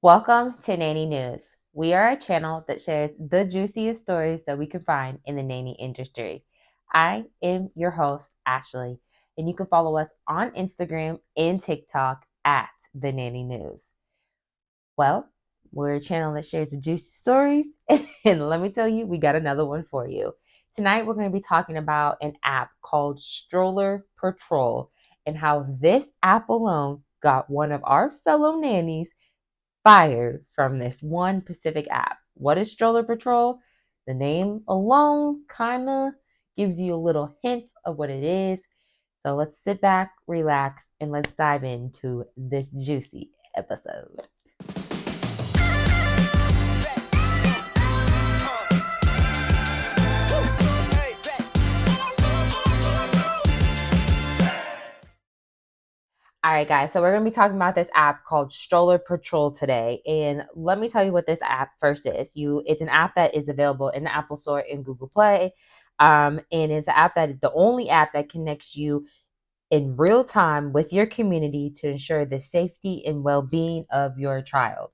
Welcome to Nanny News. We are a channel that shares the juiciest stories that we can find in the nanny industry. I am your host, Ashley, and you can follow us on Instagram and TikTok at the Nanny News. Well, we're a channel that shares the juicy stories, and let me tell you, we got another one for you. Tonight, we're going to be talking about an app called Stroller Patrol and how this app alone got one of our fellow nannies fired from this one specific app. What is Stroller Patrol? The name alone kind of gives you a little hint of what it is. So let's sit back, relax, and let's dive into this juicy episode. All right, guys, so we're going to be talking about this app called Stroller Patrol today. And let me tell you what this app first is. It's an app that is available in the Apple Store and Google Play. And it's an app the only app that connects you in real time with your community to ensure the safety and well-being of your child.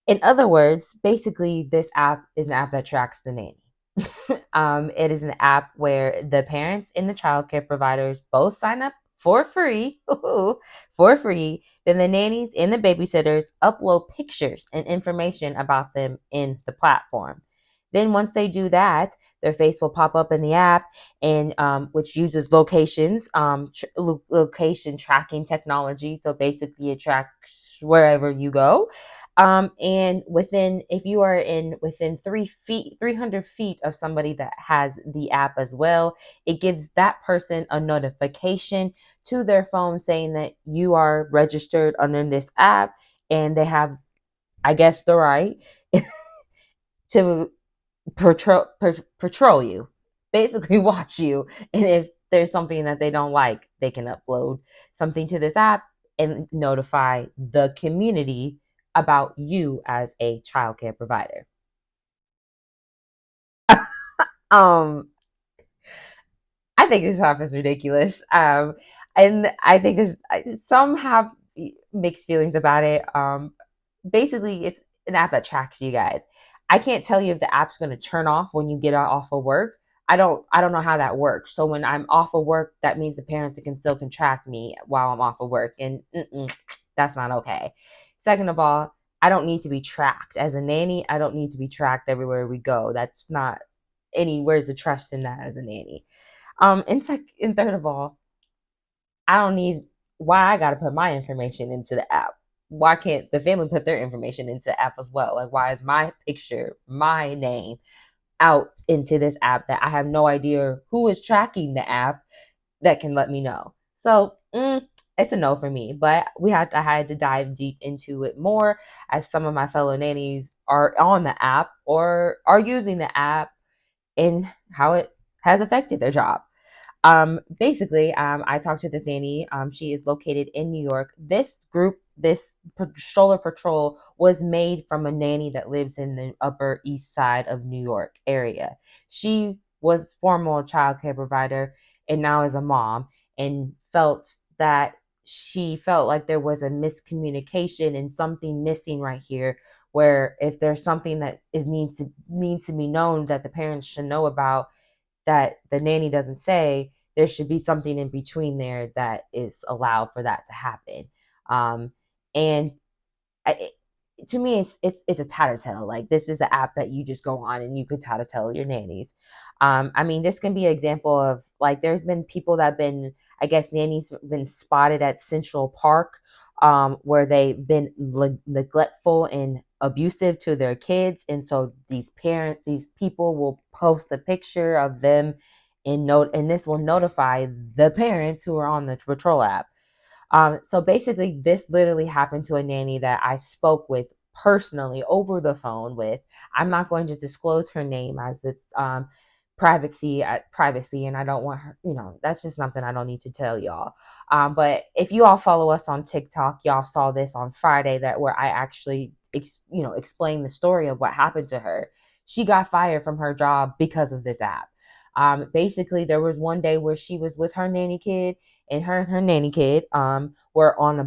In other words, basically, this app is an app that tracks the nanny. It is an app where the parents and the childcare providers both sign up for free, for free. Then the nannies and the babysitters upload pictures and information about them in the platform. Then once they do that, their face will pop up in the app, and which uses location tracking technology. So basically, it tracks wherever you go. And if you are within 300 feet of somebody that has the app as well, it gives that person a notification to their phone saying that you are registered under this app, and they have, I guess, the right to patrol you, basically watch you. And if there's something that they don't like, they can upload something to this app and notify the community about you as a childcare provider. um I think this app is ridiculous. And I think some have mixed feelings about it. Basically, it's an app that tracks you guys. I can't tell you if the app's going to turn off when you get off of work. I don't know how that works. So when I'm off of work, that means the parents can track me while I'm off of work, and that's not okay. Second of all, I don't need to be tracked as a nanny. I don't need to be tracked everywhere we go. That's not where's the trust in that as a nanny. And third of all, I don't need why I gotta put my information into the app. Why can't the family put their information into the app as well? Like, why is my picture, my name out into this app that I have no idea who is tracking the app that can let me know? So it's a no for me. But I had to dive deep into it more, as some of my fellow nannies are on the app or are using the app and how it has affected their job. Basically, I talked to this nanny. She is located in New York. This stroller patrol was made from a nanny that lives in the Upper East Side of New York area. She was former child care provider and now is a mom, and she felt like there was a miscommunication and something missing right here, where if there's something that needs to be known that the parents should know about, that the nanny doesn't say, there should be something in between there that is allowed for that to happen. And I, to me, it's a tattletale. Like, this is the app that you just go on and you could tattletale your nannies. I mean, this can be an example of, like, there's been people that have been, I guess, nannies been spotted at Central Park, where they've been neglectful and abusive to their kids, and so these people will post a picture of them and this will notify the parents who are on the patrol app. So basically, this literally happened to a nanny that I spoke with personally over the phone with. I'm not going to disclose her name, as the privacy, and I don't want her. That's just something I don't need to tell y'all. But if you all follow us on TikTok, y'all saw this on Friday, that where I actually explained the story of what happened to her. She got fired from her job because of this app. Basically, there was one day where she was with her nanny kid, and her nanny kid were on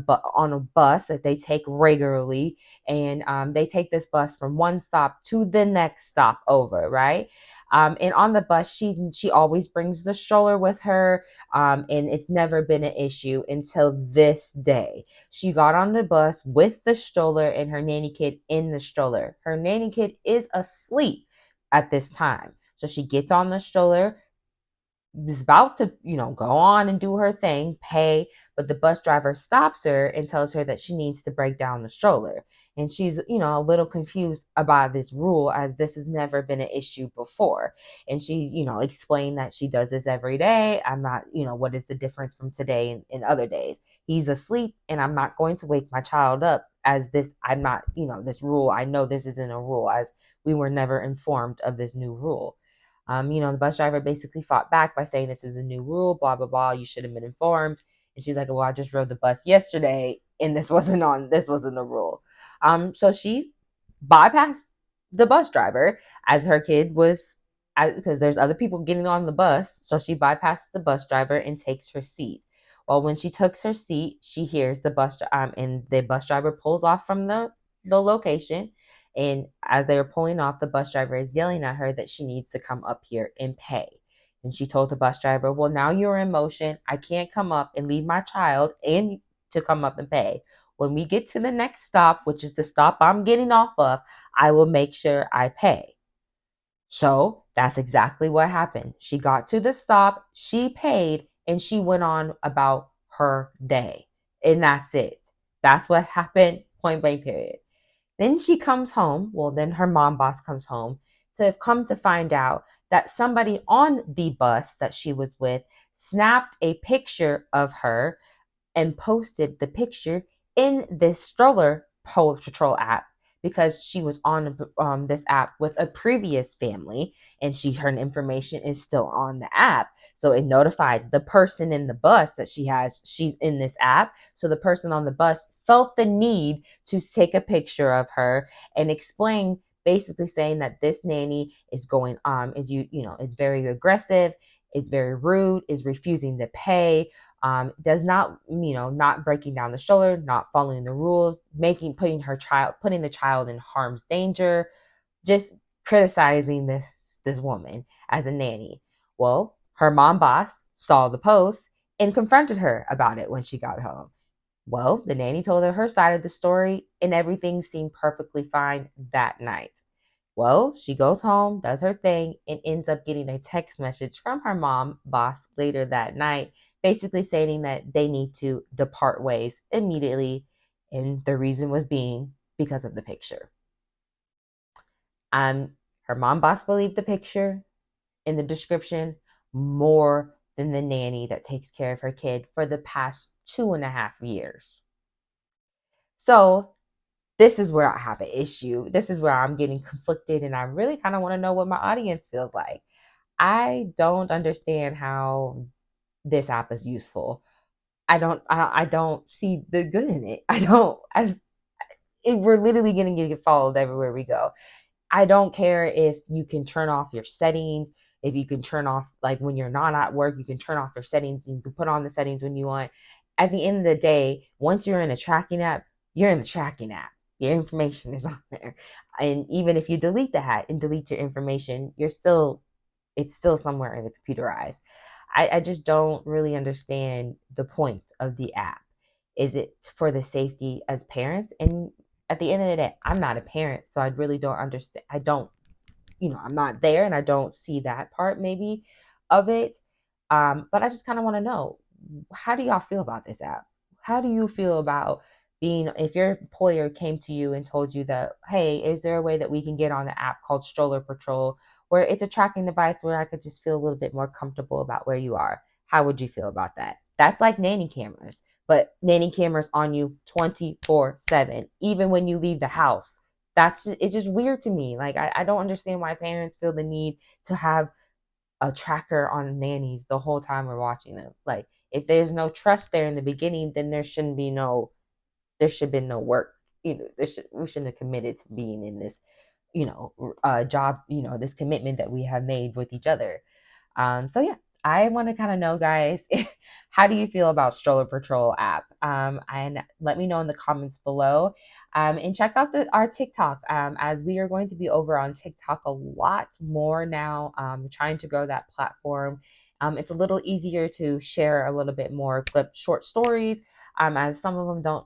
a bus that they take regularly, and they take this bus from one stop to the next stop over, right? And on the bus, she always brings the stroller with her, and it's never been an issue until this day. She got on the bus with the stroller and her nanny kid in the stroller. Her nanny kid is asleep at this time. So she gets on the stroller, is about to, go on and do her thing, pay, but the bus driver stops her and tells her that she needs to break down the stroller. And she's, a little confused about this rule, as this has never been an issue before. And she, explained that she does this every day. I'm not, what is the difference from today and other days? He's asleep and I'm not going to wake my child up as this. I'm not, this rule. I know this isn't a rule, as we were never informed of this new rule. The bus driver basically fought back by saying this is a new rule, blah blah blah. You should have been informed. And she's like, "Well, I just rode the bus yesterday, and this wasn't a rule." So she bypassed the bus driver as her kid was, because there's other people getting on the bus. So she bypassed the bus driver and takes her seat. Well, when she took her seat, she hears and the bus driver pulls off from the location, and as they were pulling off, the bus driver is yelling at her that she needs to come up here and pay. And she told the bus driver, "Well, now you're in motion. I can't come up and leave my child and to come up and pay. When we get to the next stop, which is the stop I'm getting off of, I will make sure I pay." So that's exactly what happened. She got to the stop, she paid, and she went on about her day. And that's it. That's what happened, point blank, period. Then she comes home. Well, then her mom boss comes home to have come to find out that somebody on the bus that she was with snapped a picture of her and posted the picture in this Stroller Patrol app, because she was on this app with a previous family, and her information is still on the app. So it notified the person in the bus that she's in this app. So the person on the bus felt the need to take a picture of her and explain, basically saying that this nanny is going is very aggressive, is very rude, is refusing to pay, does not, not breaking down the stroller, not following the rules, putting the child in harm's danger, just criticizing this woman as a nanny. Well, her mom boss saw the post and confronted her about it when she got home. Well, the nanny told her side of the story, and everything seemed perfectly fine that night. Well, she goes home, does her thing, and ends up getting a text message from her mom boss later that night, basically stating that they need to depart ways immediately. And the reason was being because of the picture. Um, Her mom boss believed the picture in the description more than the nanny that takes care of her kid for the past 2.5 years. So this is where I have an issue. This is where I'm getting conflicted, and I really kind of want to know what my audience feels like. I don't understand how this app is useful. I don't see the good in it. I don't as we're literally going to get followed everywhere we go. I don't care if you can turn off your settings, if you can turn off, like when you're not at work, you can turn off your settings, you can put on the settings when you want. At the end of the day, once you're in a tracking app, you're in the tracking app. Your information is on there. And even if you delete the hat and delete your information, it's still somewhere in the computerized. I just don't really understand the point of the app. Is it for the safety as parents? And at the end of the day, I'm not a parent, so I really don't understand. I don't, I'm not there, and I don't see that part maybe of it. But I just kind of want to know, how do y'all feel about this app? How do you feel about being, if your employer came to you and told you that, hey, is there a way that we can get on the app called Stroller Patrol, where it's a tracking device where I could just feel a little bit more comfortable about where you are? How would you feel about that? That's like nanny cameras, but nanny cameras on you 24/7, even when you leave the house. It's just weird to me. Like, I don't understand why parents feel the need to have a tracker on nannies the whole time we're watching them. Like, if there's no trust there in the beginning, then there should be no work. We shouldn't have committed to being in this, job, this commitment that we have made with each other. So yeah, I want to kind of know, guys, how do you feel about Stroller Patrol app? And let me know in the comments below. And check out our TikTok, as we are going to be over on TikTok a lot more now, trying to grow that platform. It's a little easier to share a little bit more clip short stories, as some of them don't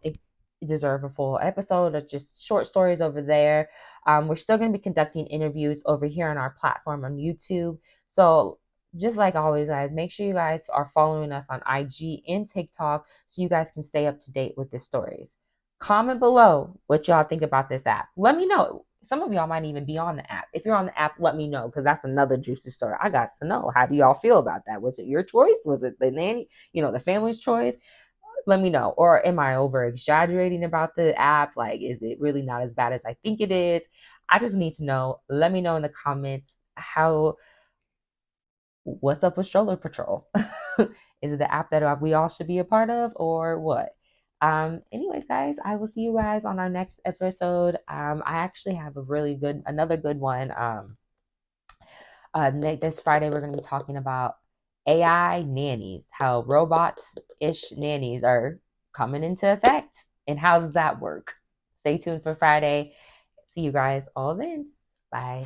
deserve a full episode or just short stories over there. We're still going to be conducting interviews over here on our platform on YouTube. So just like always, guys, make sure you guys are following us on IG and TikTok so you guys can stay up to date with the stories. Comment below what y'all think about this app. Let me know. Some of y'all might even be on the app. If you're on the app, let me know, because that's another juicy story. I got to know. How do y'all feel about that? Was it your choice? Was it the nanny, the family's choice? Let me know. Or am I over exaggerating about the app? Like, is it really not as bad as I think it is? I just need to know. Let me know in the comments what's up with Stroller Patrol. Is it the app that we all should be a part of, or what? Anyways, guys, I will see you guys on our next episode. I actually have another good one. This Friday we're going to be talking about AI nannies, how robots-ish nannies are coming into effect, and how does that work? Stay tuned for Friday. See you guys all then. Bye.